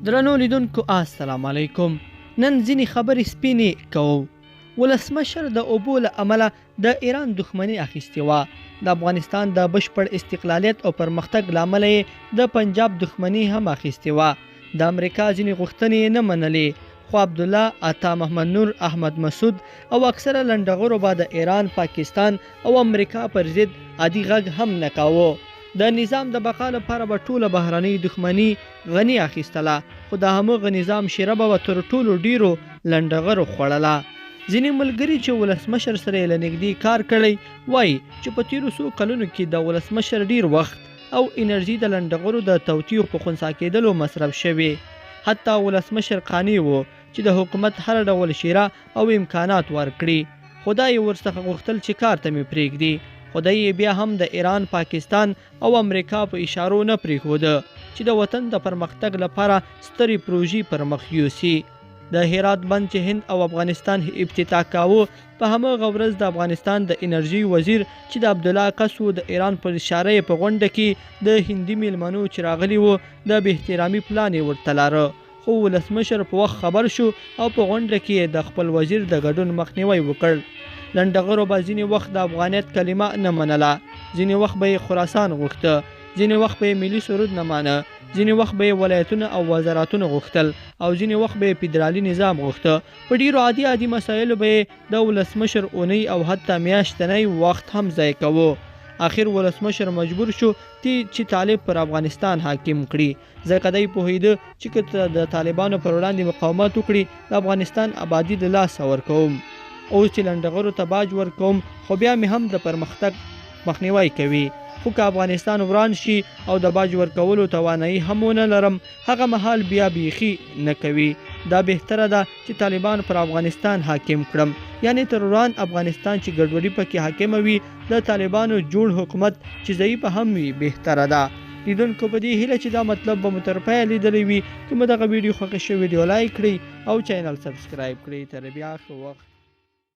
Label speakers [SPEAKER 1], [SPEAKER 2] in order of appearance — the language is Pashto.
[SPEAKER 1] درنو لیدونکو السلام علیکم. نن ځینې خبرې سپینې کوو. ولسمشر د اوبو له امله د ایران دښمني اخیستې وه. د افغانستان د بشپړ استقلالیت او پرمختګ له امله یې د پنجاب دښمني هم اخیستې وه. د امریکا ځینې غوښتنې نه منلې، خو عبدالله، عطا محمد نور، احمد مسعود او اکثره لنډغرو به د ایران، پاکستان او امریکا پر ضد عادي غږ هم نه کاوه. د نظام د بقا لپاره به ټوله بهرنۍ دښمني غني اخیستله، خو د همغه نظام شیره به تر ټولو ډیرو لنډغرو خوړله. ځینې ملګري چې ولسمشر سره یې له نږدې کار کړی وایي چې په تیرو څو کلونو کې د ولسمشر ډیر وخت او انرژي د لنډغرو د توطیو په خنثی کېدلو مصرف شوي. حتی ولسمشر قانع و چې د حکومت هر ډول شیره او امکانات ورکړي، خدای ورڅخه غوښتل چې کار ته مې پرېږدي. خدای بیا هم د ایران، پاکستان او امریکا په اشارو نه پرېښوده چې د وطن د پرمختګ لپاره سترې پروژې پر مخ یوسي. د هرات بند چې هند او افغانستان افتتاح کاوه، په همغه ورځ د افغانستان د انرژي وزیر چې د عبدالله قسو د ایران پر اشاره په غونډه کې د هندي میلمنو چې راغلي وو د بې احترامي پلان یې ورته لاره، خو ولسمشر په وخت خبر شو او په غونډه کې د خپل وزیر د ګډون مخنیوی وکړ. لنډغرو به ځینې وخت د افغانیت کلمه نه منله، ځینې وخت به یې خراسان غوښته، ځینې وخت به یې ملي سرود نه مانه، ځینې وخت به یې ولایتونه او وزارتونه غوښتل او ځینې وخت به یې فدرالي نظام غوښته. په ډیرو عادي مسایلو به یې د ولسمشر اونۍ او حتی میاشتنی وخت هم ضایع کوه. آخر ولسمشر مجبور شو چې طالب پر افغانستان حاکم کړي، ځکه دی پوهیده چې که د طالبانو پر وړاندې مقاومت وکړي د افغانستان آبادي د لاسه ورکوم. اوس چې لنډغرو ته باج ورکوم، خو بیا مې هم د پرمختګ مخنیوی کوي. خو که افغانستان وران شي او د باج ورکولو توانایي هم ونه لرم، هغه مهال بیا بیخي نه کوي. دا بهتره ده چې طالبان پر افغانستان حاکم کړم، یعنی تر وران افغانستان چې ګډوډي پکې حاکمه وي، د طالبانو جوړ حکومت چې ضعیفه هم وي بهتره ده. لیدونکو په دې هیله چې دا مطلب به مو تر پایه لیدلی وي. که مو دغه ویډیو خوښه شوې ویډیو لایک کړئ او چینل سبسکرایب کړئ. تر بیا ښه وخت.